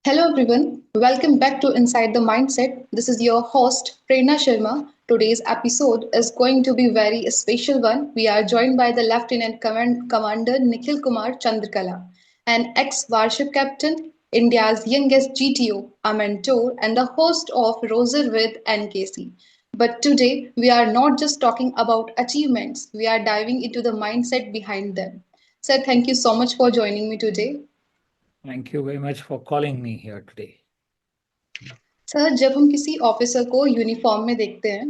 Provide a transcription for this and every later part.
Hello everyone, welcome back to Inside the Mindset. This is your host Prerna Sharma. Today's episode is going to be very special one. We are joined by the Commander Nikhil Kumar Chandrakala, an ex-warship captain, India's youngest GTO, a mentor, and the host of Roser with NKC. But today we are not just talking about achievements, we are diving into the mindset behind them. Sir, thank you so much for joining me today. Thank you very much for calling me here today. Sir जब हम किसी officer को uniform में देखते हैं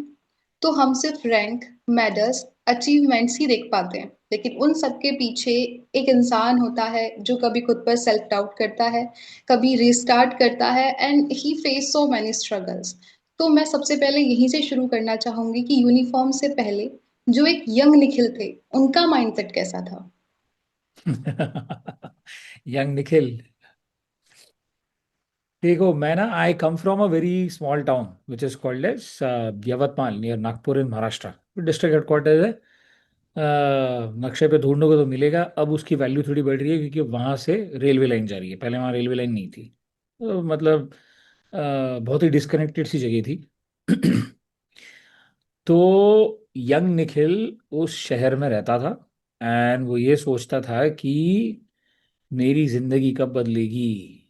तो हम सिर्फ रैंक मेडल्स अचीवमेंट्स ही देख पाते हैं लेकिन उन सब के पीछे एक इंसान होता है जो कभी खुद पर सेल्फ डाउट करता है कभी रीस्टार्ट करता है and he face so many struggles. तो मैं सबसे पहले यहीं से शुरू करना चाहूंगी कि यूनिफॉर्म से पहले जो एक यंग निखिल थे उनका माइंडसेट कैसा था। यंग निखिल, देखो मैं ना I come from a very small town which is called as Yavatmal near Nagpur in Maharashtra. District headquarters है। नक्शे पे ढूंढोगे तो मिलेगा। अब उसकी वैल्यू थोड़ी बढ़ रही है क्योंकि वहाँ से रेलवे लाइन जा रही है। पहले वहाँ रेलवे लाइन नहीं थी। तो मतलब बहुत ही डिस्कनेक्टेड सी जगह थी। तो यंग निखिल उस शहर में रहता था एंड वो ये सोचता था कि मेरी जिंदगी कब बदलेगी,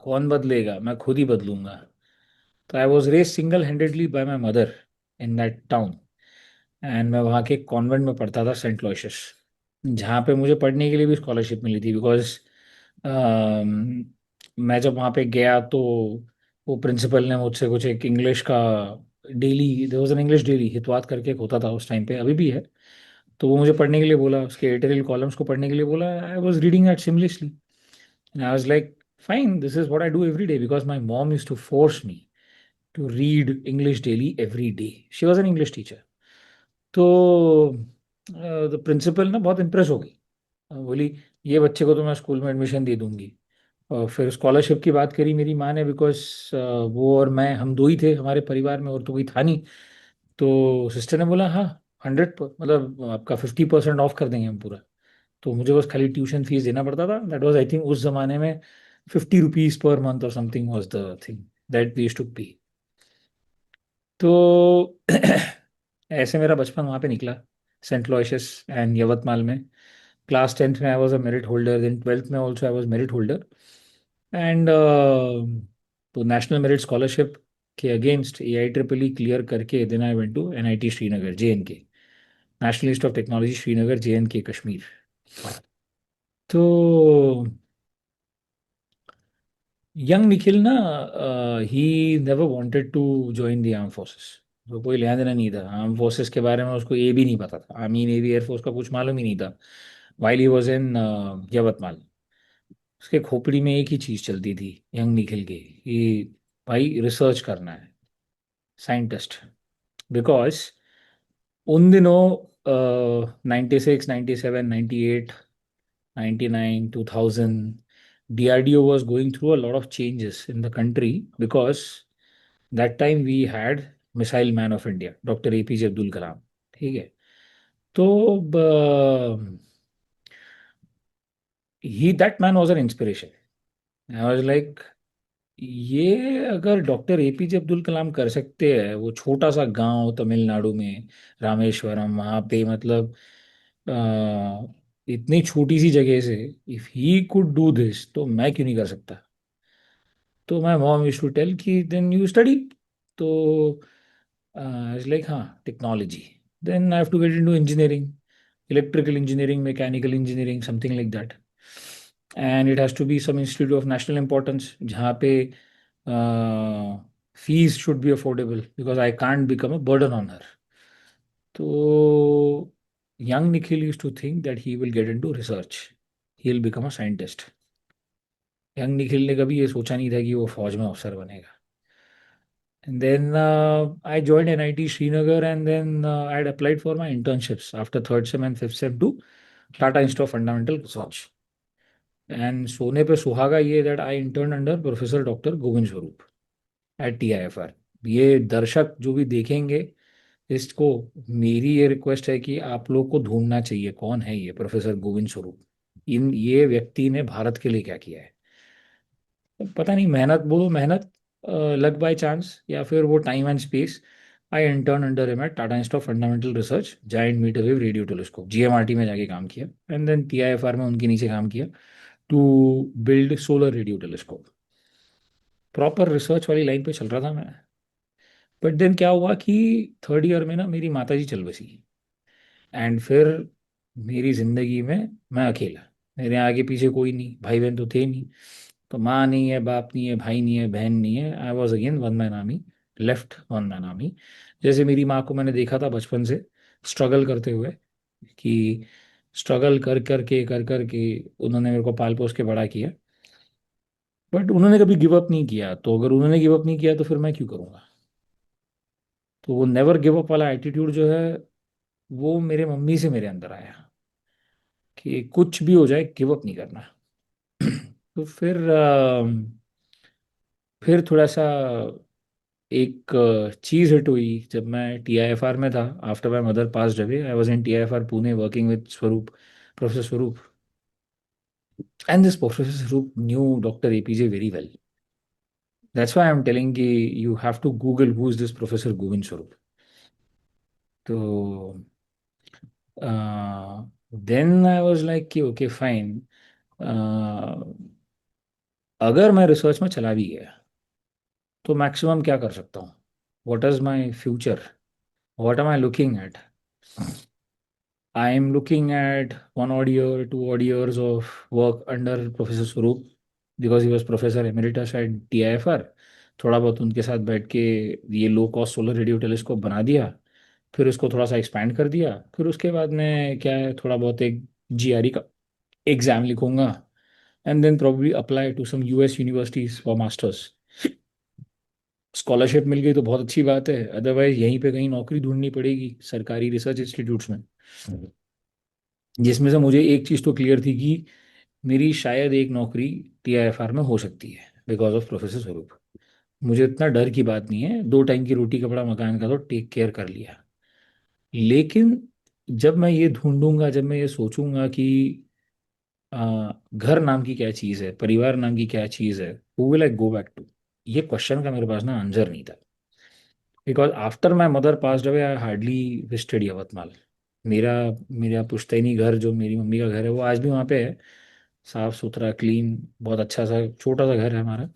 कौन बदलेगा, मैं खुद ही बदलूंगा। तो I was raise single handedly by my mother in that town. And मैं वहाँ के कॉन्वेंट में पढ़ता था, सेंट लोइसियस, जहाँ पे मुझे पढ़ने के लिए भी स्कॉलरशिप मिली थी। बिकॉज मैं जब वहाँ पे गया तो वो प्रिंसिपल ने मुझसे कुछ एक इंग्लिश का daily, there was an English daily, Hitavada करके एक होता था उस टाइम पे, अभी भी है। तो वो मुझे पढ़ने के लिए बोला, उसके एडिटोरियल कॉलम्स को पढ़ने के लिए बोला। I was reading that seamlessly and I was like, fine, this is what I do every day because my mom used to force me to read English daily every day. She was an English teacher. तो principal ना बहुत impress हो गई। बोली, ये बच्चे को तो मैं स्कूल में एडमिशन दे दूंगी। और फिर स्कॉलरशिप की बात करी मेरी माँ ने, बिकॉज वो और मैं, हम दो ही थे हमारे परिवार में, और तो कोई था नहीं। तो सिस्टर ने बोला, हाँ, 100, मतलब आपका 50% ऑफ कर देंगे हम पूरा। तो मुझे बस खाली ट्यूशन फीस देना पड़ता था। दैट वाज आई थिंक उस जमाने में 50 रुपीज पर मंथ और something was the thing that we used to pay. तो ऐसे मेरा बचपन वहाँ पे निकला, सेंट लॉयसियस एंड यवतमाल में। क्लास 10th में I was a merit holder, then 12th में also I was merit holder. And तो नेशनल मेरिट स्कॉलरशिप के अगेंस्ट AIEEE क्लियर करके then I went to NIT Srinagar, JNK, national institute of technology Srinagar, JNK, Kashmir. तो young Nikhil ना, he never wanted to join the arm forces. तो कोई लेना देना नहीं था आर्म फोर्सेस के बारे में, उसको ये भी नहीं पता था, आर्मी नेवी एयरफोर्स का कुछ मालूम ही नहीं था। While he was in Yavatmal, उसके खोपड़ी में एक ही चीज चलती थी यंग निखिल के, कि भाई रिसर्च करना है, साइंटिस्ट। बिकॉज उन दिनों 96, 97, 98, 99, 2000, DRDO was going through a lot of changes in the country because that time we had missile man of India, Dr. APJ Abdul Kalam। ठीक है। तो he, that man was an inspiration। I was like, ये अगर doctor APJ Abdul Kalam कर सकते हैं, वो छोटा सा गांव तमिलनाडु में, रामेश्वरम, वहाँ पे मतलब इतनी छोटी सी जगह से, if he could do this तो मैं क्यों नहीं कर सकता। तो my mom used to tell कि देन यू स्टडी। तो इट्स लाइक, हाँ, technology, then I have to get into engineering, electrical engineering, mechanical engineering, something like that. And it has to be some institute of national importance जहाँ पे fees should be affordable because I can't become a burden on her. So young Nikhil used to think that he will get into research. He'll become a scientist. Young Nikhil ने कभी ये सोचा नहीं था कि वो फौज में अफसर बनेगा। And then I joined NIT Srinagar, and then I had applied for my internships after third sem and fifth sem to Tata Institute of Fundamental Research. And सोने पे सुहागा ये that I interned under Professor Dr. Govind Swarup at TIFR। ये दर्शक जो भी देखेंगे इसको, मेरी ये रिक्वेस्ट है कि आप लोग को ढूंढना चाहिए कौन है ये प्रोफेसर गोविंद स्वरूप। इन ये व्यक्ति ने भारत के लिए क्या किया है। पता नहीं मेहनत बोलो मेहनत, लक बाय चांस, या फिर वो time and space. I intern under him at Tata institute of fundamental research giant metre wave radio telescope, GMRT में जाके काम किया, एंड देन टीआईएफआर में उनके नीचे काम किया to build solar radio telescope. Proper research वाली लाइन पे चल रहा था मैं। बट देन क्या हुआ कि थर्ड ईयर में ना मेरी माता जी चल बसी, एंड फिर मेरी जिंदगी में मैं अकेला, मेरे आगे पीछे कोई नहीं, भाई बहन तो थे नहीं। तो माँ नहीं है, बाप नहीं है, भाई नहीं है, बहन नहीं है। I was again one man army, left one man army. जैसे मेरी माँ को मैंने देखा था बचपन से स्ट्रगल करते हुए, कि स्ट्रगल कर कर के उन्होंने मेरे को पाल पोस के बड़ा किया। बट उन्होंने कभी गिव अप नहीं किया, तो अगर उन्होंने गिव अप नहीं किया तो फिर मैं क्यों करूँगा। तो वो नेवर गिव अप वाला एटीट्यूड जो है, वो मेरे मम्मी से मेरे अंदर आया, कि कुछ भी हो जाए गिव अप नहीं करना। तो फिर थोड़ा सा एक चीज़ हिट हुई जब मैं टीआईएफआर में था। After my mother passed away, I was in TIFR Pune working with Swarup, professor Swarup, and this professor Swarup knew doctor APJ very well. That's why I am telling कि you have to Google who is this professor Govind Swarup. तो then I was like कि okay fine, अगर मैं research में चला भी गया तो मैक्सिमम क्या कर सकता हूँ, what is my future, what am I looking at. I am looking at 1 odd year, 2 odd years of work under Professor Swaroop because he was Professor Emeritus at TIFR। थोड़ा बहुत उनके साथ बैठ के ये low cost solar radio telescope बना दिया, फिर उसको थोड़ा सा एक्सपैंड कर दिया, फिर उसके बाद में क्या है, थोड़ा बहुत एक जीआरई का एग्जाम लिखूंगा, and then probably apply to some US universities for masters. Scholarship मिल गई तो बहुत अच्छी बात है, अदरवाइज यहीं पे कहीं नौकरी ढूंढनी पड़ेगी सरकारी रिसर्च इंस्टीट्यूट्स में, जिसमें से मुझे एक चीज़ तो क्लियर थी कि मेरी शायद एक नौकरी टीआईएफआर में हो सकती है बिकॉज ऑफ प्रोफेसर स्वरूप। मुझे इतना डर की बात नहीं है, 2 टाइम की रोटी कपड़ा मकान का तो टेक केयर कर लिया। लेकिन जब मैं ये ढूंढूंगा, जब मैं ये सोचूंगा कि घर नाम की क्या चीज़ है, परिवार नाम की क्या चीज़ है, who will I go back to, ये क्वेश्चन का मेरे पास ना आंसर नहीं था। Because after my mother passed away I hardly visited Yavatmal. मेरा मेरा पुश्तैनी घर जो मेरी मम्मी का घर है वो आज भी वहाँ पे है, साफ सुथरा क्लीन, बहुत अच्छा सा छोटा सा घर है हमारा।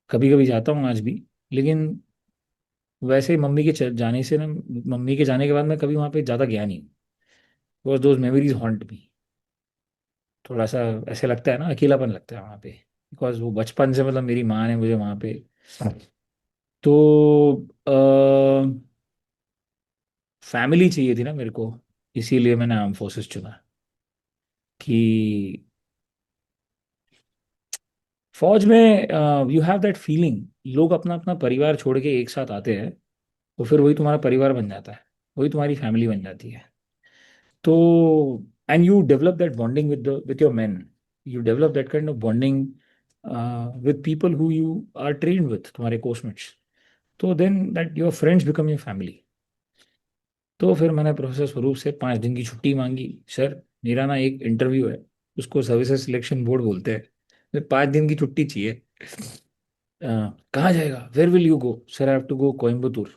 कभी कभी जाता हूँ आज भी, लेकिन वैसे ही मम्मी के जाने से ना, मम्मी के जाने के बाद मैं कभी वहाँ पे ज़्यादा गया नहीं, बिकॉज दोज मेमोरीज हॉन्ट मी। थोड़ा सा ऐसे लगता है ना, अकेलापन लगता है वहाँ पे, बिकॉज वो बचपन से मतलब मेरी माँ ने मुझे वहाँ पे। तो फैमिली चाहिए थी ना मेरे को, इसीलिए मैंने आर्म फोर्सेस चुना। कि फौज में यू हैव दैट फीलिंग, लोग अपना अपना परिवार छोड़ के एक साथ आते हैं, तो फिर वही तुम्हारा परिवार बन जाता है, वही तुम्हारी फैमिली बन जाती है। तो and you develop that bonding with your man, you develop that kind of bonding with people who you are trained with, तुम्हारे कोर्समेट्स। तो then that your friends become your family. तो फिर मैंने प्रोफेसर स्वरूप से 5 दिन की छुट्टी मांगी। सर, मेरा ना एक इंटरव्यू है, उसको सर्विसेज सिलेक्शन बोर्ड बोलते हैं, मुझे 5 दिन की छुट्टी चाहिए। कहाँ जाएगा, where will you go, sir I have to go Coimbatore.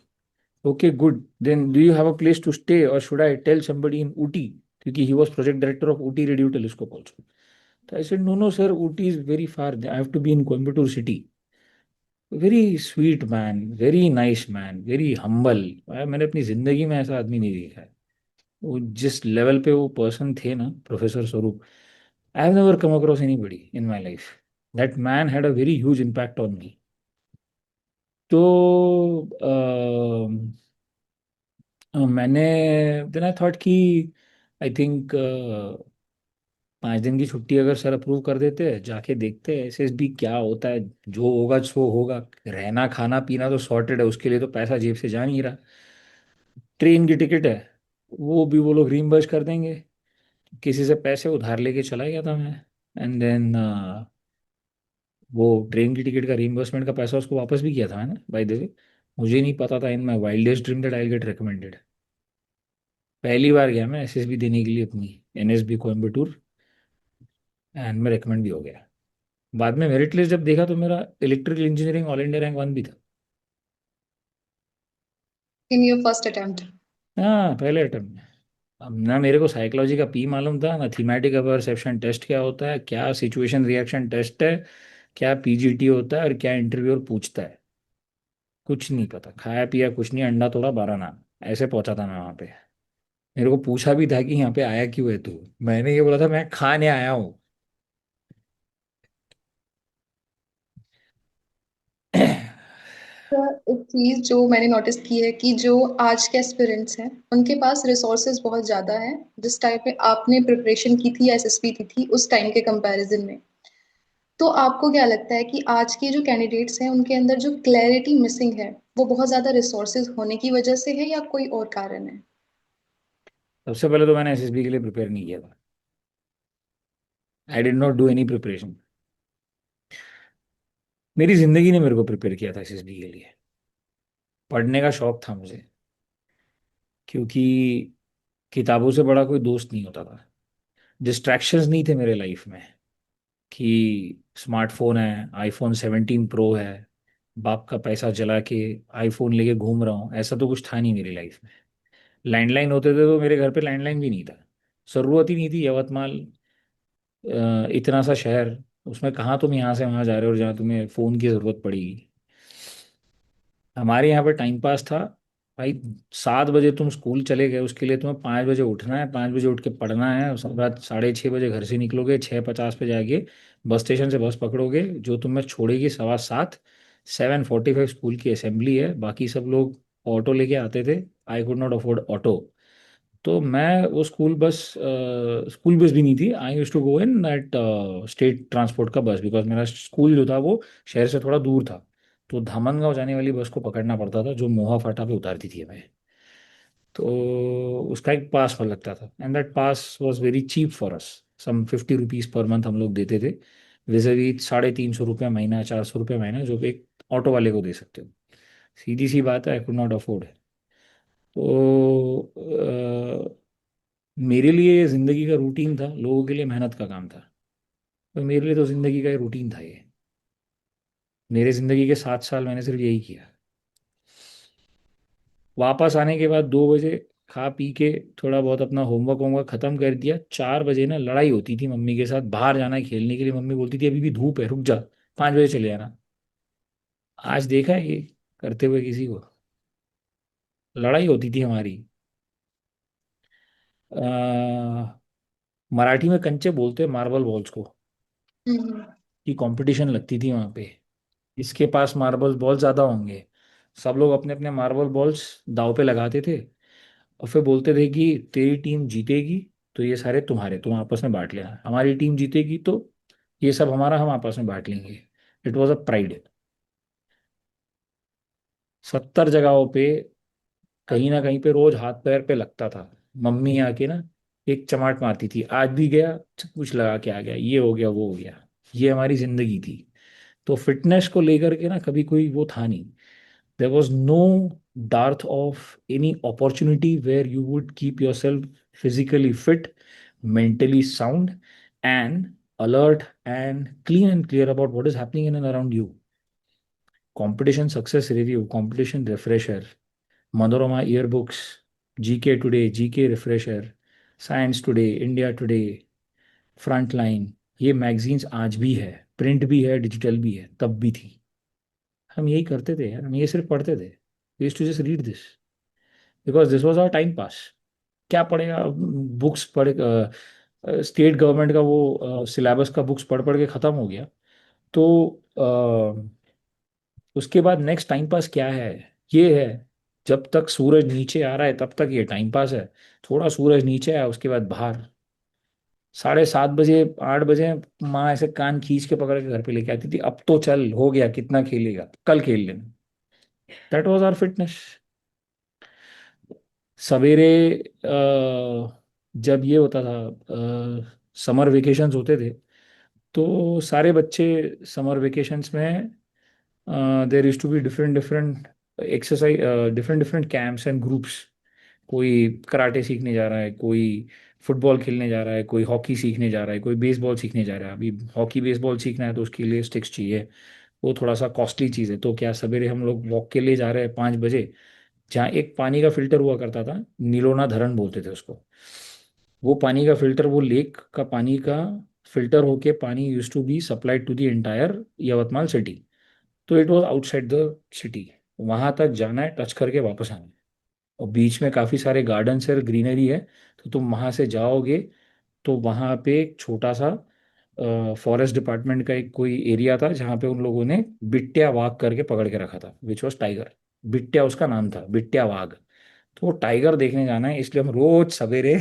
Okay good, then do you have a place to stay or should I tell somebody in Ooty, क्योंकि he was project director of Ooty radio telescope also. तो I said no no sir, Ooty is very far, I have to be in Coimbatore city. Very sweet man, very nice man, very humble. मैंने अपनी जिंदगी में ऐसा आदमी नहीं देखा है। वो जिस लेवल पे वो पर्सन थे ना, प्रोफेसर स्वरूप, I have never come across anybody in my life. That man had a very huge impact on me. तो मैंने देन आई थॉट कि आई थिंक 5 दिन की छुट्टी अगर सर अप्रूव कर देते हैं, जाके देखते हैं एसएसबी क्या होता है, जो होगा सो होगा। रहना खाना पीना तो सॉर्टेड है, उसके लिए तो पैसा जेब से जा नहीं रहा। ट्रेन की टिकट है, वो भी वो लोग रीइंबर्स कर देंगे। किसी से पैसे उधार लेके चला गया था मैं, एंड देन वो ट्रेन की टिकट का रीइंबर्समेंट का पैसा उसको वापस भी किया था मैंने, बाय द वे। मुझे नहीं पता था in my wildest dream that I get recommended. पहली बार गया मैं एसएसबी देने के लिए अपनी, एनएसबी कोयम्बटूर, एंड मैं रिकमेंड भी हो गया। बाद में मेरिट लिस्ट जब देखा तो मेरा electrical engineering all India rank 1 भी था। In your first attempt? हाँ, पहले अटेम्प्ट में। अब ना मेरे को साइकोलॉजी का पी मालूम था, ना थीमेटिक परसेप्शन टेस्ट क्या होता है, क्या सिचुएशन रिएक्शन टेस्ट है, क्या पीजीटी होता है और क्या इंटरव्यूअर पूछता है। कुछ नहीं पता, खाया पिया कुछ नहीं, अंडा तोड़ा 12 नान, ऐसे पहुंचा था मैं वहां पे। मेरे को पूछा भी था कि यहाँ पे आया क्यों है तू। मैंने ये बोला था मैं खाने आया हूँ। एक चीज जो मैंने नोटिस की है कि जो आज के एस्पिरेंट्स हैं उनके पास रिसोर्सेज बहुत ज्यादा है। जिस टाइम पे आपने प्रिपरेशन की थी, एसएसबी की थी, उस टाइम के कंपैरिजन में। तो आपको क्या लगता है कि आज के जो कैंडिडेट्स हैं उनके अंदर जो क्लैरिटी मिसिंग है, वो बहुत ज्यादा रिसोर्सेज होने की वजह से है या कोई और कारण है? सबसे पहले तो मैंने एसएसबी के लिए प्रिपेयर नहीं किया था। I did not do any preparation. मेरी जिंदगी ने मेरे को प्रिपेयर किया था एसएसबी के लिए। पढ़ने का शौक था मुझे, क्योंकि किताबों से बड़ा कोई दोस्त नहीं होता था। डिस्ट्रैक्शंस नहीं थे मेरे लाइफ में कि स्मार्टफोन है, आईफोन 17 प्रो है, बाप का पैसा जला के आईफोन लेके घूम रहा हूँ, ऐसा तो कुछ था नहीं मेरी लाइफ में। लैंडलाइन होते थे तो मेरे घर पे लैंडलाइन भी नहीं था। जरूरत ही नहीं थी। यवतमाल इतना सा शहर, उसमें कहाँ तुम यहाँ से वहाँ जा रहे हो और जहाँ तुम्हें फ़ोन की ज़रूरत पड़ेगी। हमारे यहाँ पे टाइम पास था भाई। 7 बजे तुम स्कूल चले गए, उसके लिए तुम्हें 5 बजे उठना है, 5 बजे उठ के पढ़ना है, उसके बाद 6:30 बजे घर से निकलोगे, 6:50 पे जाके बस स्टेशन से बस पकड़ोगे जो तुम्हें छोड़ेगी 7:15। 7:45 स्कूल की असेंबली है, बाकी सब लोग ऑटो लेके आते थे। I could not afford auto. तो मैं वो स्कूल बस भी नहीं थी। I use to go in that state transport का बस, बिकॉज मेरा स्कूल जो था वो शहर से थोड़ा दूर था। तो धामनगांव जाने वाली बस को पकड़ना पड़ता था जो मोहा फाटा पे उतारती थी हमें। तो उसका एक पास पर लगता था, and that pass was very cheap for us. Some 50 rupees पर मंथ हम लोग देते थे, विज़िवी 350 रुपये महीना, 400 रुपये महीना, जो कि एक ऑटो वाले को दे सकते हो। सीधी सी बात है, आई कुड नॉट अफोर्ड। तो मेरे लिए ये जिंदगी का रूटीन था, लोगों के लिए मेहनत का काम था। तो मेरे लिए तो जिंदगी का रूटीन था ये। मेरे जिंदगी के 7 साल मैंने सिर्फ यही किया। वापस आने के बाद 2 बजे खा पी के थोड़ा बहुत अपना होमवर्क वोमवर्क खत्म कर दिया। 4 बजे ना लड़ाई होती थी मम्मी के साथ, बाहर जाना है खेलने के लिए। मम्मी बोलती थी अभी भी धूप है, रुक जा, 5 बजे चले जाना। आज देखा है ये करते हुए किसी को? लड़ाई होती थी हमारी। मराठी में कंचे बोलते मार्बल बॉल्स को, हम्म। की कंपटीशन लगती थी वहां पे। इसके पास मार्बल बॉल ज्यादा होंगे। सब लोग अपने अपने मार्बल बॉल्स दाव पे लगाते थे और फिर बोलते थे कि तेरी टीम जीतेगी तो ये सारे तुम्हारे, तुम आपस में बांट लेना, हमारी टीम जीतेगी तो ये सब हमारा, हम आपस में बांट लेंगे। It was a pride. 70 जगहों पे कहीं ना कहीं पे रोज हाथ पैर पे लगता था। मम्मी आके ना एक चमाट मारती थी, आज भी गया, कुछ लगा के आ गया, ये हो गया वो हो गया। ये हमारी जिंदगी थी। तो फिटनेस को लेकर के ना कभी कोई वो था नहीं। there was no dearth of any opportunity where you would keep yourself physically fit, mentally sound, and alert and clean and clear about what is happening in and around you. Competition success review, competition refresher, Manorama yearbooks, GK Today, GK refresher, Science Today, India Today, Frontline, ये magazines आज भी है, print भी है, digital भी है, तब भी थी। हम यही करते थे यार, हम ये सिर्फ पढ़ते थे। We used to just read this because this was our time pass. क्या पढ़ेगा, बुक्स पढ़, स्टेट गवर्नमेंट का वो सिलेबस का बुक्स पढ़ पढ़ के ख़त्म हो गया। तो उसके बाद नेक्स्ट टाइम पास क्या है? ये है, जब तक सूरज नीचे आ रहा है तब तक ये टाइम पास है। थोड़ा सूरज नीचे आया उसके बाद बाहर। 7:30 बजे, 8 बजे माँ ऐसे कान खींच के पकड़ के घर पे लेके आती थी, अब तो चल हो गया, कितना खेलेगा, कल खेल लेना। That was our fitness. सवेरे जब ये होता था, समर वेकेशंस होते थे, तो सारे बच्चे समर वेकेशंस में there use to be different different exercise, different different camps and groups. कोई कराटे सीखने जा रहा है, कोई फुटबॉल खेलने जा रहा है, कोई हॉकी सीखने जा रहा है, कोई बेसबॉल सीखने जा रहा है। अभी हॉकी बेसबॉल सीखना है तो उसके लिए स्टिक्स चाहिए, वो थोड़ा सा कॉस्टली चीज़ है। तो क्या, सवेरे हम लोग वॉक के लिए जा रहे हैं 5 बजे, जहाँ एक पानी का फिल्टर हुआ करता था, नीलोना धरण बोलते थे उसको। वो पानी का फिल्टर, वो लेक का पानी का फिल्टर होके पानी use to be supplied to the entire Yavatmal city. तो it was outside the city. वहां तक जाना है, टच करके वापस आना है। और बीच में काफी सारे गार्डन्स है, ग्रीनरी है। तो तुम वहां से जाओगे तो वहां पे एक छोटा सा फॉरेस्ट डिपार्टमेंट का एक कोई एरिया था, जहाँ पे उन लोगों ने बिट्टिया वाघ करके पकड़ के रखा था, विच वॉज टाइगर। बिट्टिया उसका नाम था, बिट्टिया वाघ। तो वो टाइगर देखने जाना है, इसलिए हम रोज सवेरे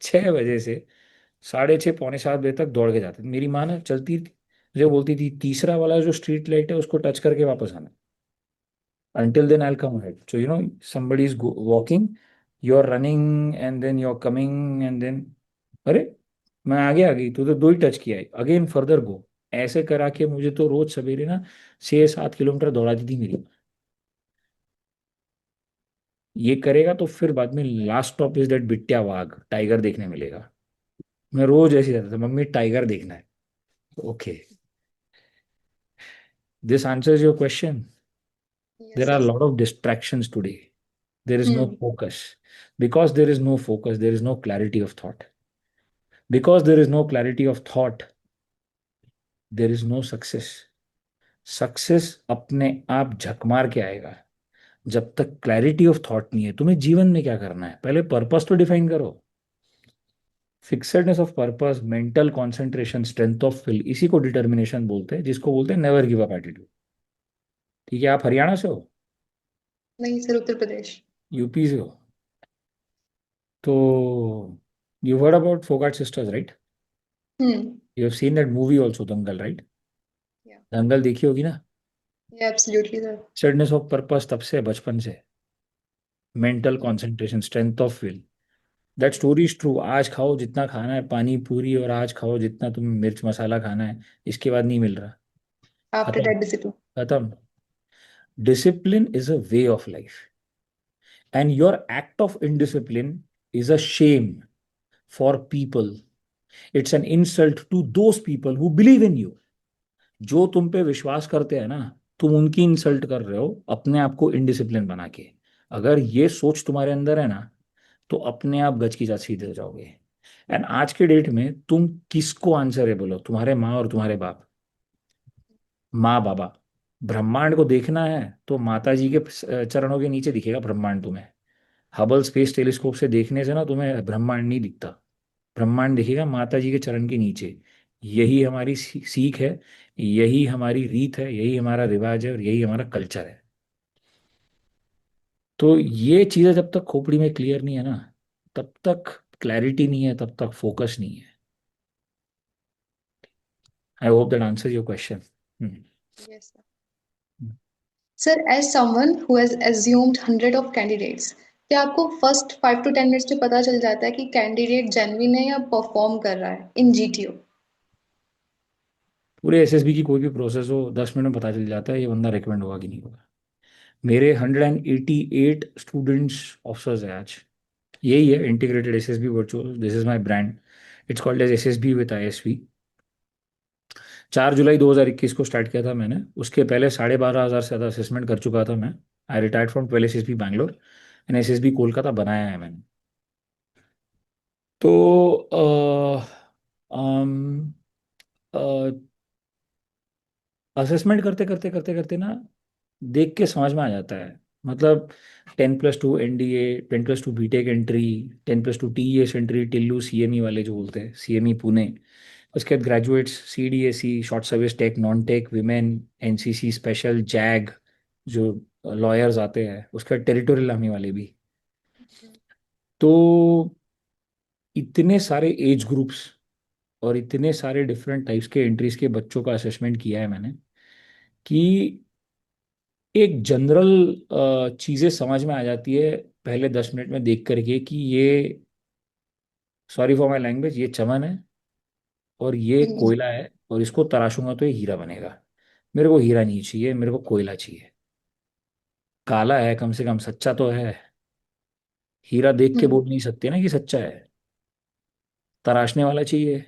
6 बजे से 6:30 पौने 7 बजे तक दौड़ के जाते थे। मेरी माँ ना चलती थी, मुझे बोलती थी तीसरा वाला जो स्ट्रीट लाइट है उसको टच करके वापस आना। Until then, I'll come ahead. So, somebody is walking, you're running, and then you're coming, and then, अरे मैं आगे आ गई, तू तो 2 ही टच किया है, अगेन फर्दर गो। ऐसे करा के मुझे तो रोज सवेरे ना 6-7 किलोमीटर दौड़ाती थी मेरी। ये करेगा तो फिर बाद में last stop is that Bittiya वाघ, टाइगर देखने मिलेगा। मैं रोज ऐसे जाता था, मम्मी टाइगर देखना है। Okay, this answers your question. Yes, there are yes. Lot of distractions today, there is no Hmm. focus. Because there is no focus, there is no clarity of thought. Because there is no clarity of thought, there is no success. Success अपने आप झक मार के आएगा। जब तक clarity of thought नहीं है, तुम्हें जीवन में क्या करना है, पहले पर्पस तो डिफाइन करो। Fixedness of purpose, mental concentration, strength of will, इसी को डिटर्मिनेशन बोलते हैं, जिसको बोलते हैं नेवर गिव अप एटीट्यूड। ठीक है, आप हरियाणा से हो? नहीं सर, उत्तर प्रदेश। यूपी से हो? तो you heard about Phogat sisters, right? Hmm. You have seen that movie also, Dangal, right? Yeah. Dangal देखी होगी ना? Yeah, absolutely sir. Fixedness of purpose तब से, बचपन से। Mental Yeah. Concentration, strength of will. That story is true. आज खाओ जितना खाना है पानी पूरी, और आज खाओ जितना तुम्हें मिर्च मसाला खाना है, इसके बाद नहीं मिल रहा। After खत्म। that discipline. खत्म। Discipline is a way of life, and your act of indiscipline is a shame for people. It's an insult to those people who believe in you. जो तुम पे विश्वास करते हैं ना, तुम उनकी इंसल्ट कर रहे हो अपने आप को इनडिसिप्लिन बना के। अगर ये सोच तुम्हारे अंदर है ना, तो अपने आप गच की जात सीधे हो जाओगे। एंड आज के डेट में तुम किसको आंसरेबल हो? तुम्हारे माँ और तुम्हारे बाप। माँ बाबा। ब्रह्मांड को देखना है तो माता जी के चरणों के नीचे दिखेगा ब्रह्मांड तुम्हें। हबल स्पेस टेलीस्कोप से देखने से ना तुम्हें ब्रह्मांड नहीं दिखता। ब्रह्मांड दिखेगा माता जी के चरण के नीचे। यही हमारी सीख है, यही हमारी रीत है, यही हमारा रिवाज है, और यही हमारा कल्चर है। तो ये चीजें जब तक खोपड़ी में क्लियर नहीं है ना, तब तक क्लैरिटी नहीं है, तब तक फोकस नहीं है। I hope that answer your question. Yes sir. Sir, as someone who has assumed hundred of candidates, क्या आपको फर्स्ट 5 to 10 मिनट्स में पता चल जाता है कि कैंडिडेट जेन्युइन है या परफॉर्म कर रहा है इन जीटीओ? पूरे एसएसबी की कोई भी प्रोसेस हो, 10 मिनट में पता चल जाता है ये बंदा रिकमेंड होगा कि नहीं होगा। मेरे 188 स्टूडेंट्स ऑफिसर्स है आज। यही है integrated SSB virtual, this is my brand. It's called as SSB with ISB. 4 जुलाई 2021 को स्टार्ट किया था मैंने। उसके पहले 12,500 से ज़्यादा असेसमेंट कर चुका था मैं। I retired from 12 SSB Bangalore, and SSB Kolkata बनाया है मैंने। तो असेसमेंट करते करते करते करते ना, देख के समझ में आ जाता है। मतलब 10+2 NDA, 10+2 BTech entry, 10+2 TES entry, टिल्लू सीएमई वाले जो बोलते हैं, सीएमई पुणे। उसके बाद graduates, CDAC, short service tech, non tech, women, NCC special, JAG, जो लॉयर्स आते हैं, उसका टेरिटोरियल आर्मी वाले भी। तो इतने सारे एज ग्रुप्स और इतने सारे डिफरेंट टाइप्स के एंट्रीज के बच्चों का असेसमेंट किया है मैंने, कि एक जनरल चीज़ें समझ में आ जाती है पहले 10 मिनट में देख करके, कि ये, सॉरी फॉर माई लैंग्वेज, ये चमन है और ये कोयला है, और इसको तराशूंगा तो ये हीरा बनेगा। मेरे को हीरा नहीं चाहिए, मेरे को कोयला चाहिए। काला है, कम से कम सच्चा तो है। हीरा देख के बोल नहीं सकते ना कि सच्चा है। तराशने वाला चाहिए,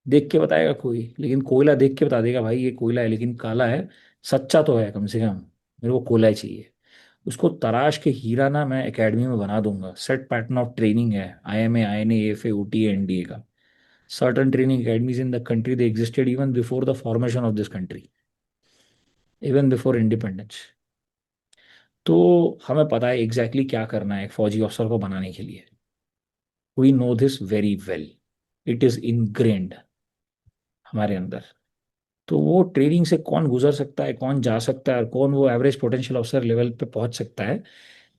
देख के बताएगा कोई, लेकिन कोयला देख के बता देगा भाई ये कोयला है लेकिन काला है, सच्चा तो है कम से कम, मेरे को कोयला ही चाहिए। उसको तराश के हीरा ना मैं एकेडमी में बना दूंगा। सेट पैटर्न ऑफ ट्रेनिंग है, IMA, INA, AFA, OTA, NDA का। Certain training academies in the country they existed even before the formation of this country, even before independence. तो हमें पता है एग्जैक्टली exactly क्या करना है एक फौजी अफसर को बनाने के लिए। We know this very well, it is ingrained हमारे अंदर। तो वो ट्रेनिंग से कौन गुजर सकता है, कौन जा सकता है, और कौन वो एवरेज पोटेंशियल ऑफिसर लेवल पे पहुंच सकता है,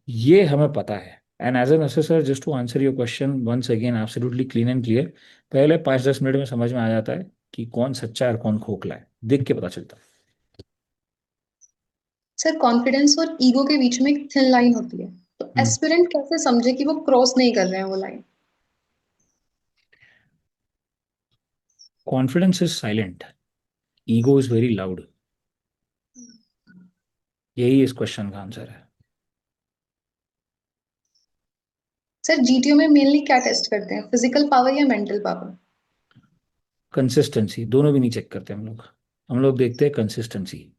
ये हमें पता है। And as an assessor, just to answer your question once again, absolutely clean and clear, पहले 5-10 मिनट में समझ में आ जाता है कि कौन सच्चा है और कौन खोखला है, देख के पता चलता है। सर, कॉन्फिडेंस और ईगो के बीच में एक थिन लाइन होती है, तो एस्पिरेंट कैसे समझे कि वो क्रॉस नहीं कर रहे हैं वो line? Confidence is silent, ego is very loud, यही इस क्वेश्चन का आंसर है। सर, जीटीओ में मेनली क्या टेस्ट करते हैं, फिजिकल पावर या मेंटल पावर? कंसिस्टेंसी, दोनों भी नहीं चेक करते हम लोग। हम लोग देखते हैं कंसिस्टेंसी,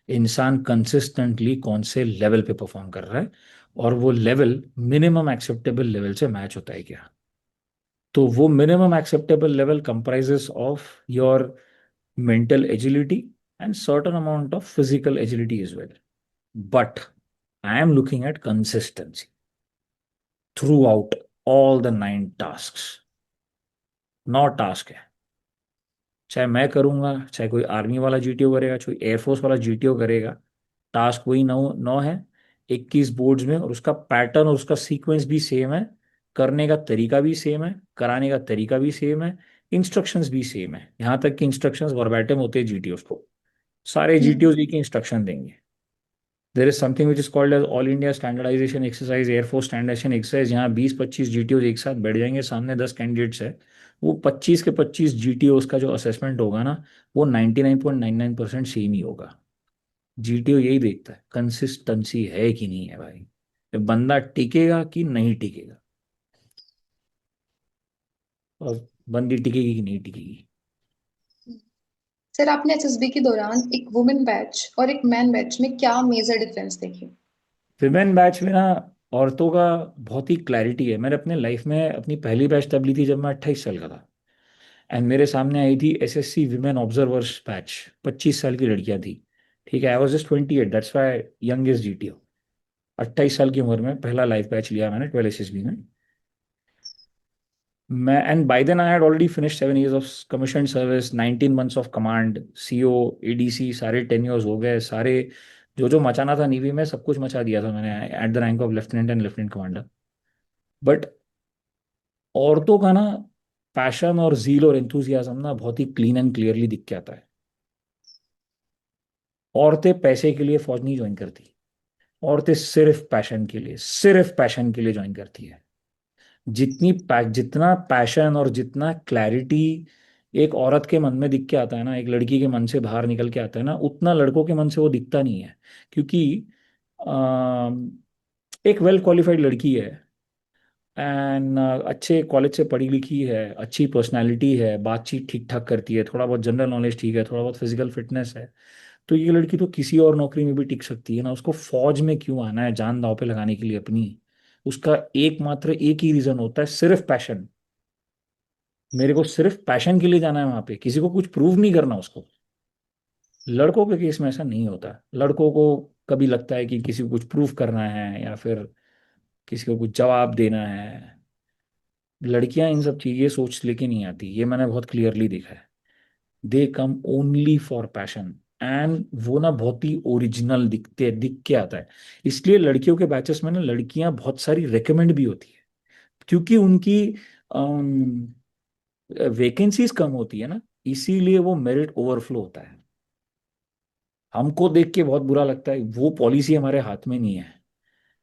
इंसान कंसिस्टेंटली कौन से लेवल पे परफॉर्म कर रहा है, और वो लेवल मिनिमम एक्सेप्टेबल लेवल से मैच होता है क्या। तो वो minimum acceptable level comprises of your mental agility and certain amount of physical agility as well. But I am looking at consistency throughout all the 9 tasks। 9 task है, चाहे मैं करूंगा, चाहे कोई आर्मी वाला जीटीओ करेगा, कोई एयरफोर्स वाला जीटीओ करेगा, टास्क वही 9 9 है, 21 बोर्ड्स में, और उसका पैटर्न और उसका सीक्वेंस भी सेम है, करने का तरीका भी सेम है, कराने का तरीका भी सेम है, इंस्ट्रक्शंस भी सेम है, यहाँ तक कि इंस्ट्रक्शंस वर्बैटिम होते हैं जीटीओस को। सारे जीटीओस एक ही इंस्ट्रक्शन देंगे। There is something which is called as all India standardisation exercise, air force standardisation exercise. यहाँ 20-25 जीटीओ एक साथ बैठ जाएंगे, सामने 10 कैंडिडेट्स है, वो 25 के 25 जीटीओ का जो असेसमेंट होगा ना, वो 99.99% सेम ही होगा। जीटीओ यही देखता है कंसिस्टेंसी है कि नहीं है भाई, ये बंदा टिकेगा कि नहीं टिकेगा, और बंदी टिकेगी कि नहीं टिकेगी। सर, आपने एसएसबी के दौरान एक वुमेन बैच और एक मैन बैच में क्या मेजर डिफरेंस देखे? विमेन बैच में ना, औरतों का बहुत ही क्लैरिटी है। मैंने अपने लाइफ में अपनी पहली बैच तब ली थी जब मैं 28 साल का था, एंड मेरे सामने आई थी SSC विमेन ऑब्जर्वर्स बैच, 25 साल की लड़कियां थी। ठीक है, I was just 28, that's why youngest GTO. 28 साल की उम्र में पहला लाइफ बैच लिया मैंने 12 SSB में। मैं, and by then I had already finish 7 years of commission service, 19 months of command, CO, ADC, सारे टेन्योर्स हो गए सारे। जो जो मचाना था नेवी में सब कुछ मचा दिया था मैंने, at the rank of lieutenant and lieutenant commander. But औरतों का ना पैशन और जील और एंथुजियाज्म ना बहुत ही क्लीन एंड क्लियरली दिख के आता है। औरतें पैसे के लिए फौज नहीं ज्वाइन करती, औरतें सिर्फ पैशन के लिए, सिर्फ पैशन के लिए ज्वाइन करती है। जितना पैशन और जितना क्लैरिटी एक औरत के मन में दिख के आता है ना, एक लड़की के मन से बाहर निकल के आता है ना, उतना लड़कों के मन से वो दिखता नहीं है। क्योंकि एक वेल क्वालिफाइड लड़की है, एंड अच्छे कॉलेज से पढ़ी लिखी है, अच्छी पर्सनालिटी है, बातचीत ठीक ठाक करती है, थोड़ा बहुत जनरल नॉलेज ठीक है, थोड़ा बहुत फिजिकल फिटनेस है, तो ये लड़की तो किसी और नौकरी में भी टिक सकती है ना। उसको फौज में क्यों आना है जान दांव पे लगाने के लिए अपनी? उसका एकमात्र एक ही रीजन होता है, सिर्फ पैशन। मेरे को सिर्फ पैशन के लिए जाना है वहां पे, किसी को कुछ प्रूव नहीं करना उसको। लड़कों के केस में ऐसा नहीं होता। लड़कों को कभी लगता है कि किसी को कुछ प्रूव करना है, या फिर किसी को कुछ जवाब देना है। लड़कियां इन सब चीजें सोच लेके नहीं आती, ये मैंने बहुत क्लियरली देखा है। They come only for passion, and वो ना बहुत ही ओरिजिनल दिख के आता है। इसलिए लड़कियों के बैचेस में ना लड़कियां बहुत सारी रेकमेंड भी होती है, क्योंकि उनकी वैकेंसीज कम होती है ना, इसीलिए वो मेरिट ओवरफ्लो होता है। हमको देख के बहुत बुरा लगता है, वो पॉलिसी हमारे हाथ में नहीं है,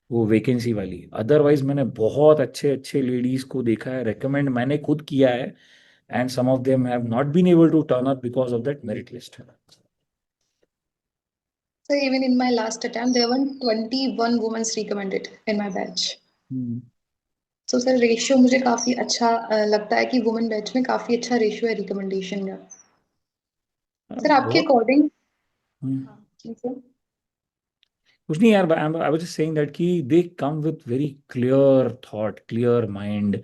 वो वैकेंसी वाली। अदरवाइज मैंने बहुत अच्छे अच्छे लेडीज को देखा है, रेकमेंड मैंने खुद किया है, and some of them have not been able to turn up because of that merit list. So even in my last attempt, there were 21 women recommended in my batch. So sir ratio मुझे काफी अच्छा लगता है कि women batch में काफी अच्छा ratio है रिकमेंडेशन का। सर आपके बहुत। अकॉर्डिंग। हम्म, हाँ जी सर। कुछ नहीं यार, I was just saying that कि they come with very clear thought, clear mind.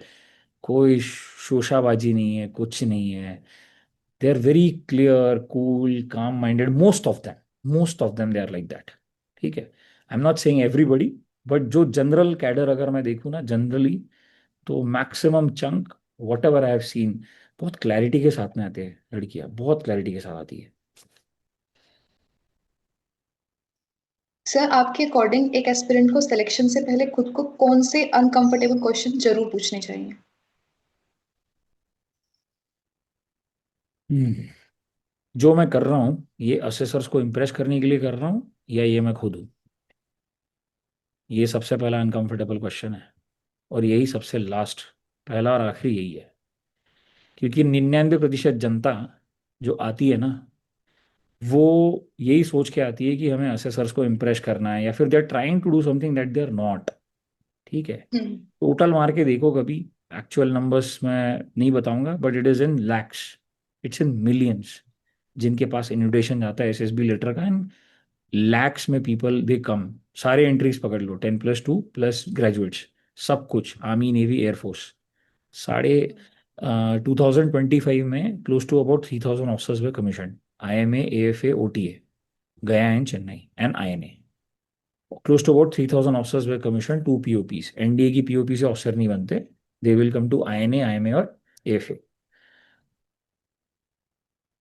कोई शोशाबाजी नहीं है, कुछ नहीं है। They are very clear, cool, calm minded, most of them they are like that. ठीक है, I am not saying everybody, but जो जनरल कैडर अगर मैं देखूँ ना जनरली, तो maximum chunk whatever I have seen, बहुत क्लैरिटी के साथ में आते हैं लड़कियां, बहुत क्लैरिटी के साथ आती है। सर आपके अकॉर्डिंग एक एस्पिरेंट को सिलेक्शन से पहले खुद को कौन से अनकंफर्टेबल क्वेश्चन जरूर पूछने चाहिए? हम्म, जो मैं कर रहा हूँ ये असेसर्स को इम्प्रेस करने के लिए कर रहा हूँ या ये मैं खुद हूँ? ये सबसे पहला अनकंफर्टेबल क्वेश्चन है, और यही सबसे लास्ट, पहला और आखिरी यही है। क्योंकि 99% जनता जो आती है ना, वो यही सोच के आती है कि हमें असेसर्स को इम्प्रेस करना है, या फिर they are trying to do something that they are not. ठीक है, हम्म। टोटल मार के देखो कभी, एक्चुअल नंबर्स मैं नहीं बताऊंगा, but it is in lakhs, it's in millions जिनके पास इन्विटेशन जाता है एसएसबी लेटर का, एंड लैक्स में पीपल दे कम। सारे एंट्रीज पकड़ लो, 10+2 प्लस ग्रेजुएट्स, सब कुछ, आर्मी नेवी एयरफोर्स, साढ़े 2025 में close to about 3,000 officers we commission, IMA AFA OTA, गया and Chennai and INA। Close to about 3,000 officers we commission, 2 POPs, NDA की पीओपी से ऑफिसर नहीं बनते, they will come to INA IMA और AFA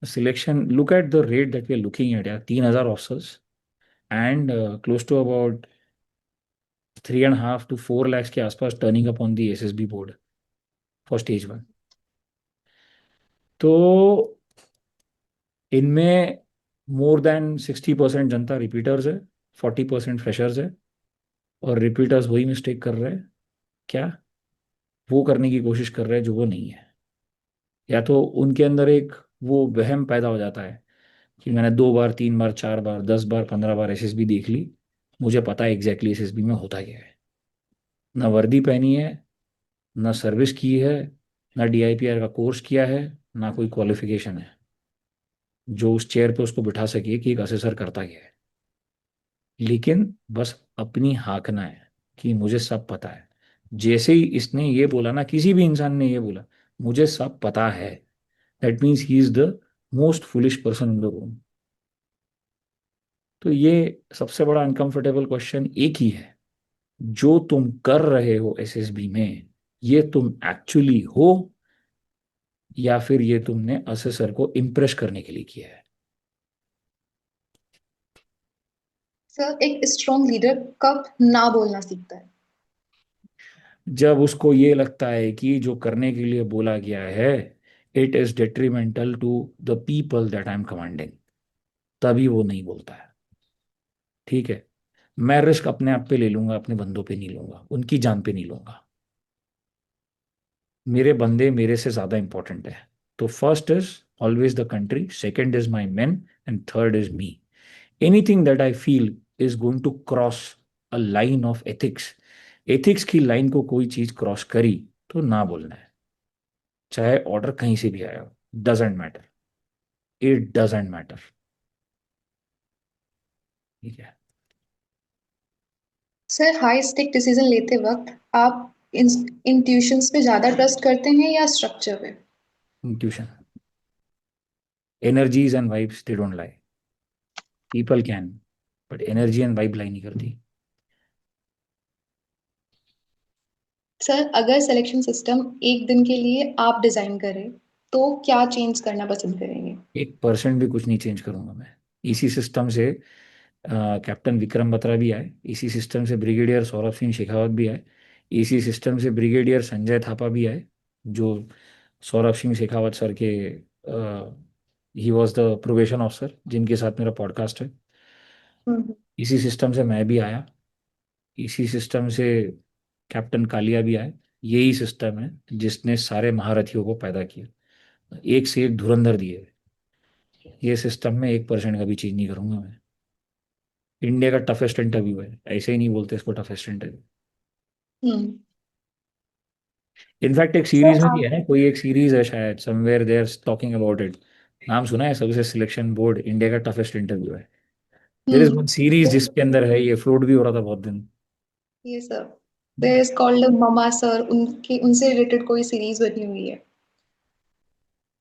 selection. Look at the rate that we are looking at यार, 3,000 officers and close to about 3.5 to 4 lakhs के आसपास turning up on the SSB board for stage 1। तो इनमें more than 60% जनता repeaters है, 40% freshers है, और repeaters वही mistake कर रहे हैं क्या, वो करने की कोशिश कर रहे हैं जो वो नहीं है। या तो उनके अंदर एक वो वहम पैदा हो जाता है कि मैंने 2 बार, 3 बार, 4 बार, 10 बार, 15 बार SSB देख ली, मुझे पता है एग्जैक्टली SSB में होता क्या है। ना वर्दी पहनी है, ना सर्विस की है, ना DIPR का कोर्स किया है, ना कोई क्वालिफिकेशन है जो उस चेयर पे उसको बिठा सके कि एक असेसर करता क्या है। लेकिन बस अपनी हाँकना है कि मुझे सब पता है। जैसे ही इसने ये बोला ना, किसी भी इंसान ने ये बोला मुझे सब पता है, that means he is the most foolish person in the room. तो ये सबसे बड़ा अनकंफर्टेबल क्वेश्चन एक ही है, जो तुम कर रहे हो SSB में, ये तुम एक्चुअली हो, या फिर ये तुमने असेसर को इम्प्रेस करने के लिए किया है। सर एक स्ट्रॉन्ग लीडर कब ना बोलना सीखता है? जब उसको ये लगता है कि जो करने के लिए बोला गया है it is detrimental to the people that I am commanding, तभी वो नहीं बोलता है। ठीक है, मैं रिस्क अपने आप पे ले लूंगा, अपने बंदों पे नहीं लूंगा, उनकी जान पे नहीं लूंगा। मेरे बंदे मेरे से ज्यादा इंपॉर्टेंट है। तो first is always the country, second is my men, and third is me. Anything that I feel is going to cross a line of ethics, ethics की लाइन को कोई चीज क्रॉस करी तो ना बोलना है, चाहे ऑर्डर कहीं से भी आया हो, doesn't matter, it doesn't matter. ठीक है। सर हाई स्टेक डिसीजन लेते वक्त आप इंट्यूशंस पे ज्यादा ट्रस्ट करते हैं या स्ट्रक्चर पे? Intuition, energies and vibes they don't lie, people can, but energy and vibe lie नहीं करती। सर अगर सिलेक्शन सिस्टम एक दिन के लिए आप डिजाइन करें तो क्या चेंज करना पसंद करेंगे? 1% भी कुछ नहीं चेंज करूंगा मैं। इसी सिस्टम से कैप्टन विक्रम बत्रा भी आए, इसी सिस्टम से ब्रिगेडियर सौरभ सिंह शेखावत भी आए, इसी सिस्टम से ब्रिगेडियर संजय थापा भी आए, जो सौरभ सिंह शेखावत सर के he was the probation officer जिनके साथ मेरा पॉडकास्ट है। हम्म। इसी सिस्टम से मैं भी आया, इसी सिस्टम से कैप्टन कालिया भी आए। यही सिस्टम है जिसने सारे महारथियों को पैदा किया, एक से एक धुरंधर दिए। ये सिस्टम में 1% का भी चेंज नहीं करूंगा मैं। इंडिया का टफेस्ट इंटरव्यू है, ऐसे ही नहीं बोलते इसको टफेस्ट इंटरव्यू। हम्म। इनफैक्ट एक सर सीरीज में भी आप है ना, कोई एक सीरीज है शायद, somewhere they are talking about it. नाम सुना है? सर्विसेज सिलेक्शन बोर्ड इंडिया का टफेस्ट इंटरव्यू है। There is one series hmm, जिसके अंदर है, ये फ्लोट भी हो रहा था बहुत दिन। ये सर देयर इज कॉल्ड ममा सर, उनके उनसे रिलेटेड कोई सीरीज बनी हुई है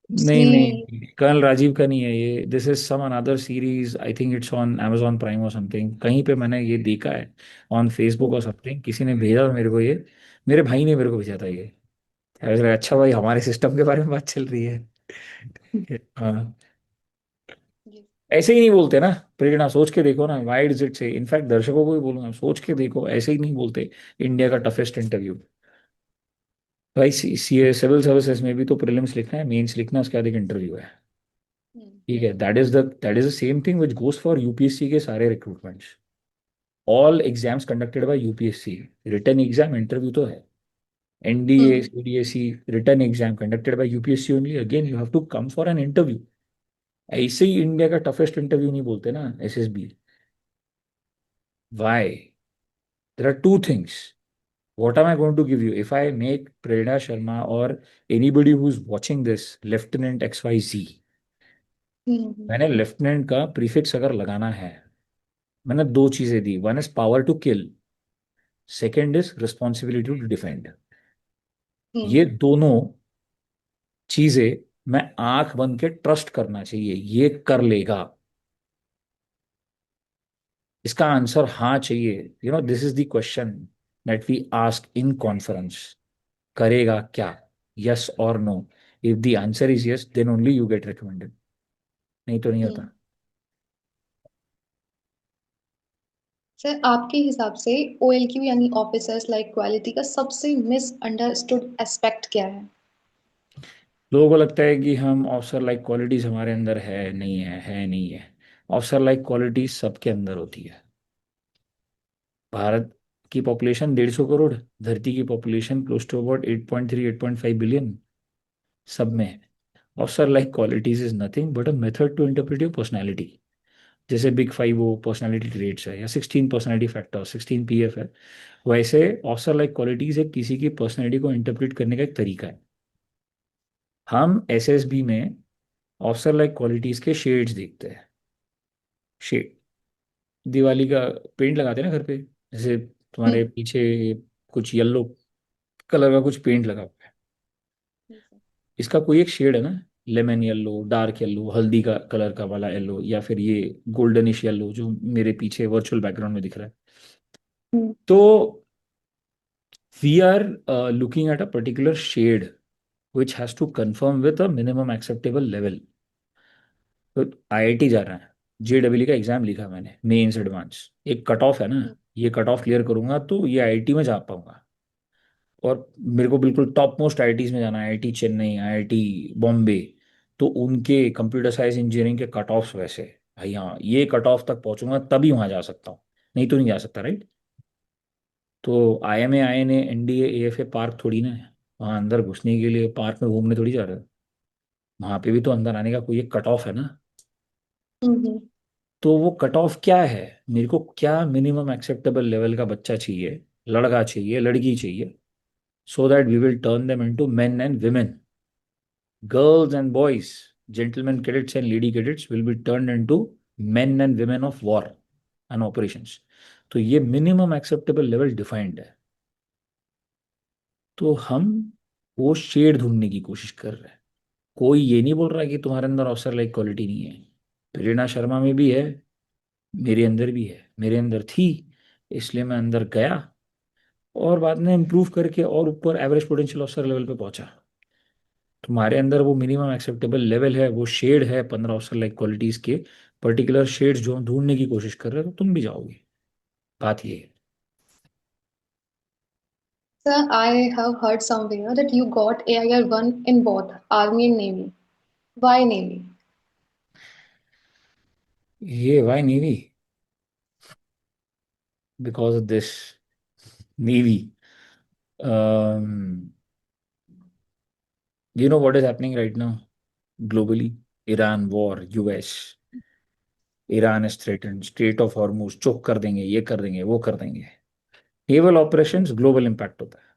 नहीं उसमें। नहीं, कर्नल राजीव का नहीं है ये। This is some another series, I think it's on Amazon prime और समथिंग, कहीं पे मैंने ये देखा है, ऑन फेसबुक और समथिंग, किसी ने भेजा था मेरे को ये। मेरे भाई ने मेरे को भेजा था ये। I was like, अच्छा भाई, हमारे सिस्टम के बारे में बात चल रही है। हाँ। जी। ऐसे ही नहीं बोलते ना। प्रेरणा, सोच के देखो ना, वाई डिड इट से, इनफैक्ट दर्शकों को भी बोलूंगा, सोच के देखो, ऐसे ही नहीं बोलते इंडिया का टफेस्ट इंटरव्यू। भाई सी सिविल सर्विसेज में भी तो प्रीलिम्स लिखना है, मेंस लिखना है, उसके बाद एक इंटरव्यू है। हम्म ठीक है, that is the same thing which goes for UPSC के सारे recruitments. All exams conducted by UPSC. Written exam, interview तो है। NDA, hmm CDSE, written exam conducted by UPSC only, again you have to come for an interview. ऐसे ही India का toughest interview नहीं बोलते ना SSB. Why? There are two things. What am I going to give you? If I make Prerna Sharma or anybody who's watching this Lieutenant XYZ, हम्म मैंने lieutenant का prefix अगर लगाना है, मैंने दो चीजें दी, one is power to kill, second is responsibility to defend. ये हम्म दोनों चीजें मैं आंख बंद के ट्रस्ट करना चाहिए, ये कर लेगा। इसका आंसर हाँ चाहिए। This is the question that we ask in conference. करेगा क्या? यस और no. If the answer is yes, then only you get recommended, नहीं तो नहीं हम्म। होता। सर आपके हिसाब से ओएलक्यू यानी ऑफिसर्स लाइक क्वालिटी का सबसे मिसअंडरस्टूड एस्पेक्ट क्या है? लोगों को लगता है कि हम ऑफिसर लाइक क्वालिटीज हमारे अंदर है नहीं है, है नहीं है। ऑफिसर लाइक क्वालिटीज सबके अंदर होती है। भारत की पॉपुलेशन 150 करोड़, धरती की population close to about 8.3 8.5 billion, सब में है। Officer like qualities is nothing but a method to interpret your personality. जैसे बिग फाइव वो पर्सनैलिटी ट्रेट्स है, या 16 पर्सनैलिटी फैक्टर, 16 PF है, वैसे ऑफिसर लाइक क्वालिटीज एक किसी की पर्सनैलिटी को इंटरप्रेट करने का एक तरीका है। हम एसएसबी में ऑफिसर लाइक क्वालिटीज के शेड्स देखते हैं। शेड, दिवाली का पेंट लगाते हैं ना घर पे, जैसे तुम्हारे हम्म पीछे कुछ येलो कलर का कुछ पेंट लगा हुआ है, इसका कोई एक शेड है ना, लेमन येलो, डार्क येलो, हल्दी का कलर का वाला येलो, या फिर ये गोल्डनिश येलो जो मेरे पीछे वर्चुअल बैकग्राउंड में दिख रहा है। हम्म तो we are looking at a particular shade which has to confirm with a minimum acceptable level। तो आईआईटी जा रहा है, जेडब्ल्यू का एग्जाम लिखा मैंने, मेंस एडवांस, एक कट ऑफ है ना, हम्म ये कट ऑफ क्लियर करूंगा तो ये आईआईटी में जा पाऊंगा। और मेरे को बिल्कुल टॉप मोस्ट आईआईटीज में जाना है, आईआईटी चेन्नई, आईआईटी बॉम्बे। तो उनके कंप्यूटर साइंस इंजीनियरिंग के कट ऑफ्स वैसे, भाई हाँ, ये कट ऑफ तक पहुंचूंगा तभी वहां जा सकता हूँ, नहीं तो नहीं जा सकता, राइट। तो IMA, INA, NDA, AFA park थोड़ी ना है। वहां अंदर घुसने के लिए पार्क में घूमने थोड़ी जा रहे हो। वहां पे भी तो अंदर आने का कोई एक कट ऑफ है ना। हम्म तो वो कट ऑफ क्या है? मेरे को क्या मिनिमम एक्सेप्टेबल लेवल का बच्चा चाहिए, लड़का चाहिए, लड़की चाहिए, so that we will turn them into men and women, girls and boys, gentleman cadets and lady cadets will be turn into men and women of war and operations. तो ये minimum acceptable level defined है। तो हम वो shade ढूंढने की कोशिश कर रहे हैं। कोई ये नहीं बोल रहा कि तुम्हारे अंदर अवसर लाइक क्वालिटी नहीं है। प्रेरणा शर्मा में भी है, मेरे अंदर भी है, मेरे अंदर थी, इसलिए मैं अंदर गया और बाद में इम्प्रूव करके और ऊपर एवरेज पोटेंशियल ऑफिसर लेवल पे पहुंचा। तुम्हारे अंदर वो मिनिमम एक्सेप्टेबल लेवल है, वो शेड है 15 ऑफिसर लाइक क्वालिटीज के, पर्टिकुलर शेड्स जो हम ढूंढने की कोशिश कर रहे हो, तो तुम भी जाओगे। बात ये है। Sir, I have heard somewhere that you got AIR 1 in both Army and Navy. Why Navy? ये why navy, because of this navy. You know what is happening right now globally? Iran war, US, Iran is threatened, strait of Hormuz choke कर देंगे, ये कर देंगे, वो कर देंगे। Naval operations global impact होता है।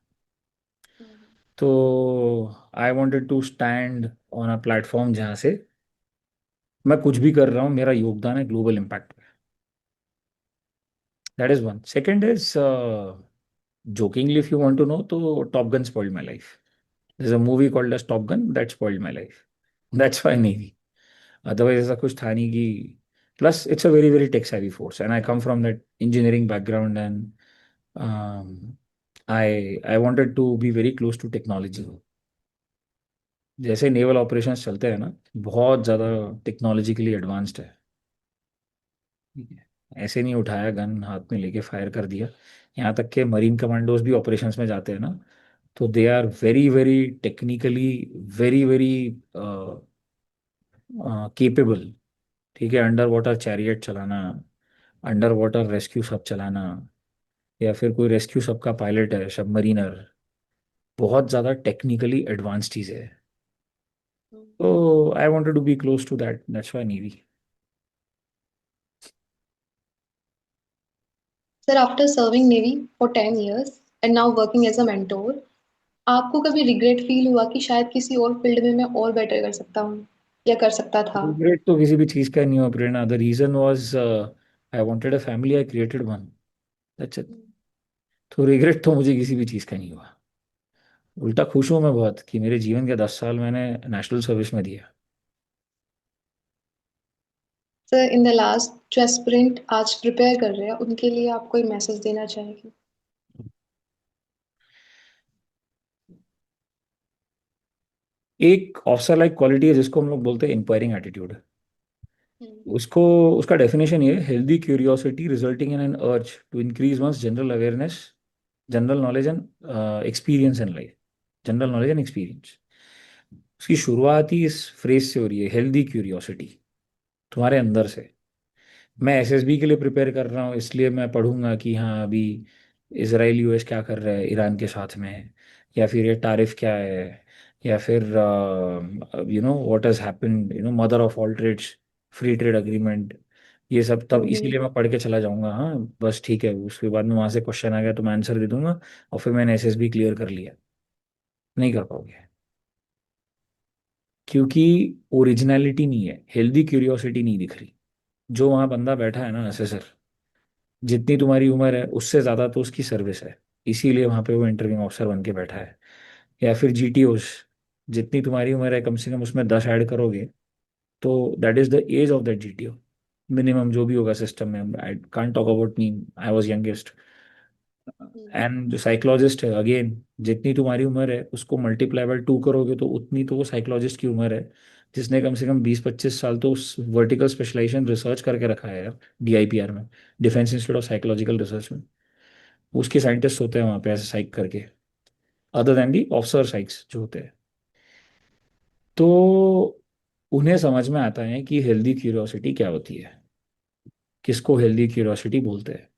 तो I wanted to stand on a platform जहाँ से मैं कुछ भी कर रहा हूँ, मेरा योगदान है ग्लोबल इम्पैक्ट पे। That is one. Second is, jokingly if you want to know, तो top gun spoiled my life. there's a movie called as Top Gun that spoiled my life. That's why Navy. Otherwise ऐसा कुछ था नहीं कि, plus it's a very very tech savvy force and I come from that engineering background and um, I wanted to be very close to technology. जैसे naval operations चलते हैं ना, बहुत ज़्यादा टेक्नोलॉजिकली एडवांस्ड है। ठीक है, ऐसे नहीं उठाया गन हाथ में लेके फायर कर दिया। यहाँ तक के मरीन कमांडोज भी ऑपरेशंस में जाते हैं ना, तो they are very very technically very very capable. ठीक है, अंडर वाटर चैरियट चलाना, अंडर वाटर रेस्क्यू सब चलाना, या फिर कोई रेस्क्यू सब का पायलट है, सबमरीनर, बहुत ज़्यादा टेक्निकली एडवांस चीज़ है। तो I wanted to be close to that, that's why navy. Sir, after serving navy for 10 years and now working as a mentor, आपको कभी रिग्रेट फील हुआ कि शायद किसी और फील्ड में मैं और बेटर कर सकता हूँ या कर सकता था? रिग्रेट तो किसी भी चीज़ का नहीं हुआ प्रेरणा। The reason was I wanted a family, I created one, that's it. तो रिग्रेट तो मुझे किसी भी चीज़ का नहीं हुआ। उल्टा खुश हूँ मैं बहुत कि मेरे जीवन के 10 साल मैंने नेशनल सर्विस में दिया। सर, इन द लास्ट जो एस्पिरेंट आज प्रिपेयर कर रहे हैं उनके लिए आप कोई मैसेज देना चाहेंगे? एक ऑफिसर लाइक क्वालिटी है जिसको हम लोग बोलते हैं इंक्वायरिंग एटीट्यूड। हम्म। उसको, उसका डेफिनेशन ये है, healthy curiosity resulting in an urge to increase one's general awareness, general knowledge and experience in life, general knowledge and experience. उसकी शुरुआत ही इस फ्रेज से हो रही है, हेल्दी क्यूरियोसिटी, तुम्हारे अंदर से। मैं एसएसबी के लिए प्रिपेयर कर रहा हूँ, इसलिए मैं पढ़ूंगा कि हाँ अभी इसराइल यूएस क्या कर रहा है ईरान के साथ में, या फिर ये तारिफ क्या है, या फिर what has happened, mother of all trades, free trade agreement, ये सब तब हम्म। इसीलिए मैं पढ़ के चला जाऊंगा। हाँ बस ठीक है, उसके बाद में वहां से क्वेश्चन आ गया तो मैं आंसर दे दूंगा, और फिर मैंने एसएसबी क्लियर कर लिया। नहीं कर पाओगे, क्योंकि ओरिजिनलिटी नहीं है, हेल्दी क्यूरियोसिटी नहीं दिख रही। जो वहां बंदा बैठा है ना असेसर, जितनी तुम्हारी उम्र है उससे ज्यादा तो उसकी सर्विस है, इसीलिए वहां पे वो इंटरव्यू ऑफिसर बन के बैठा है। या फिर जीटीओस, जितनी तुम्हारी उम्र है कम से कम उसमें 10 ऐड करोगे, तो that is the edge of that GTO, minimum जो भी होगा सिस्टम में। I can't talk about me, I was youngest. Hmm. And जो साइकोलॉजिस्ट है, अगेन जितनी तुम्हारी उम्र है उसको मल्टीप्लाई बाय 2 करोगे तो उतनी तो वो साइकोलॉजिस्ट की उम्र है, जिसने कम से कम 20-25 साल तो उस वर्टिकल स्पेशलाइजेशन रिसर्च करके रखा है यार, डीआईपीआर में, defence institute of psychological research में। उसके साइंटिस्ट होते हैं वहां पे ऐसे साइक करके, other than the officer Sikes जो होते हैं। तो उन्हें समझ में आता है कि हेल्दी क्यूरियोसिटी क्या होती है, किसको हेल्दी क्यूरियोसिटी बोलते हैं।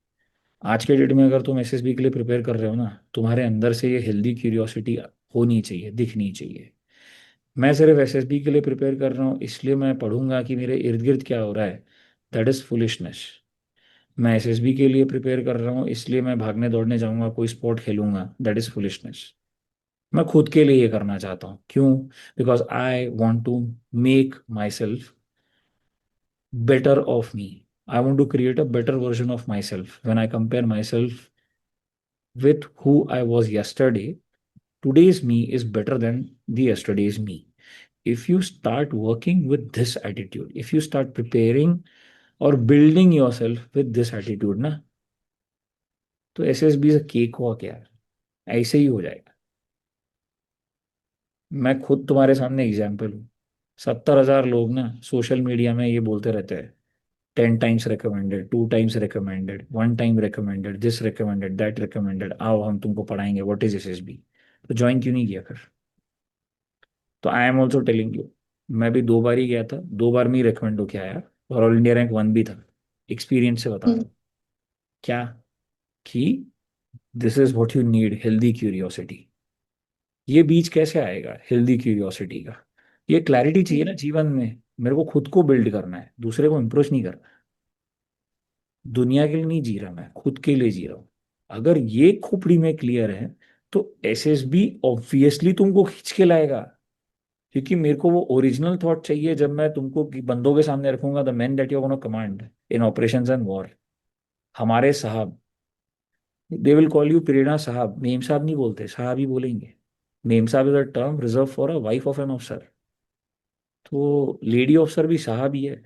आज के डेट में अगर तुम एसएसबी के लिए प्रिपेयर कर रहे हो ना, तुम्हारे अंदर से ये हेल्दी क्यूरियोसिटी होनी चाहिए, दिखनी चाहिए। मैं सिर्फ एसएसबी के लिए प्रिपेयर कर रहा हूँ इसलिए मैं पढ़ूंगा कि मेरे इर्द गिर्द क्या हो रहा है, दैट इज फुलिशनेस। मैं एसएसबी के लिए प्रिपेयर कर रहा हूँ इसलिए मैं भागने दौड़ने जाऊंगा, कोई स्पोर्ट खेलूंगा, दैट इज फुलिशनेस। मैं खुद के लिए ये करना चाहता हूँ, क्यों? Because I want to make myself better of me. I want to create a better version of myself. When I compare myself with who I was yesterday, today's me is better than the yesterday's me. If you start working with this attitude, if you start preparing or building yourself with this attitude ना, तो SSB से cake हुआ क्या है, ऐसे ही हो जाएगा। मैं खुद तुम्हारे सामने एग्जाम्पल हूँ। 70,000 लोग ना सोशल मीडिया में ये बोलते रहते हैं, 10 times recommended, 2 times recommended, 1 time recommended, this recommended, that recommended, आओ हम तुमको पढ़ाएंगे व्हाट इज एसएसबी। तो ज्वाइन क्यों नहीं किया फिर? तो I am also telling you, मैं भी 2 बार ही गया था, 2 बार में ही रिकमेंड होके आया, और ऑल इंडिया रैंक 1 भी था। एक्सपीरियंस से बता रहा हम्म। हूँ क्या, कि this is what you need, healthy curiosity. ये बीज कैसे आएगा हेल्दी क्यूरियोसिटी का? ये क्लैरिटी चाहिए ना हम्म। जीवन में। मेरे को खुद को बिल्ड करना है, दूसरे को इम्प्रेस नहीं करना। दुनिया के लिए नहीं जी रहा, मैं खुद के लिए जी रहा हूँ। अगर ये खोपड़ी में क्लियर है, तो एसएसबी ऑब्वियसली तुमको खींच के लाएगा, क्योंकि मेरे को वो ओरिजिनल थॉट चाहिए जब मैं तुमको बंदों के सामने रखूंगा, the man that you gonna command in operations and war, हमारे साहब। दे विल कॉल यू प्रेरणा साहब, मेम साहब नहीं बोलते, साहब ही बोलेंगे। मेम साहब is a term reserve for a wife of an officer. तो लेडी ऑफिसर भी साहब ही है।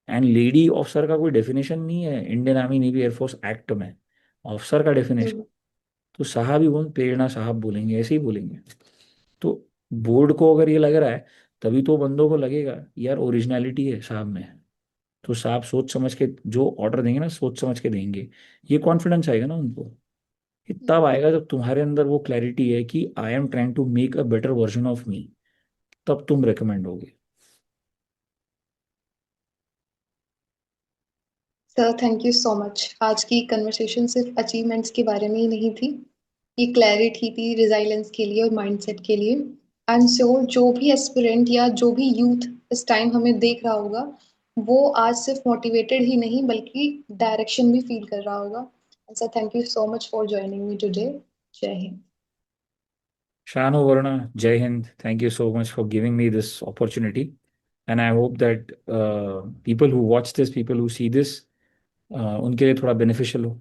एंड लेडी ऑफिसर का कोई डेफिनेशन नहीं है Indian army navy air force act में, ऑफिसर का डेफिनेशन। हम्म। तो साहब ही बोल, प्रेरणा साहब बोलेंगे, ऐसे ही बोलेंगे। तो बोर्ड को अगर ये लग रहा है, तभी तो बंदों को लगेगा यार ओरिजिनलिटी है साहब में। तो साहब सोच समझ के जो ऑर्डर देंगे ना, सोच समझ के देंगे। ये कॉन्फिडेंस आएगा ना उनको, ये तब आएगा जब तुम्हारे अंदर वो क्लैरिटी है कि I am trying to make a better version of me. तब तुम रिकमेंड होगे। Sir, thank you so much. आज की कन्वर्सेशन सिर्फ अचीवमेंट्स के बारे में ही नहीं थी, ये क्लैरिटी थी रिजाइलेंस के लिए और माइंडसेट के लिए। आई एम श्योर जो भी एस्पिरेंट या जो भी यूथ इस टाइम हमें देख रहा होगा, वो आज सिर्फ मोटिवेटेड ही नहीं बल्कि डायरेक्शन भी फील कर रहा होगा। Sir, thank you so much for joining me today. जय Hind. Shano Varuna, Jai Hind. Thank you so much for giving me this opportunity. And I hope that people who watch this, people who see this, उनके लिए थोड़ा beneficial हो।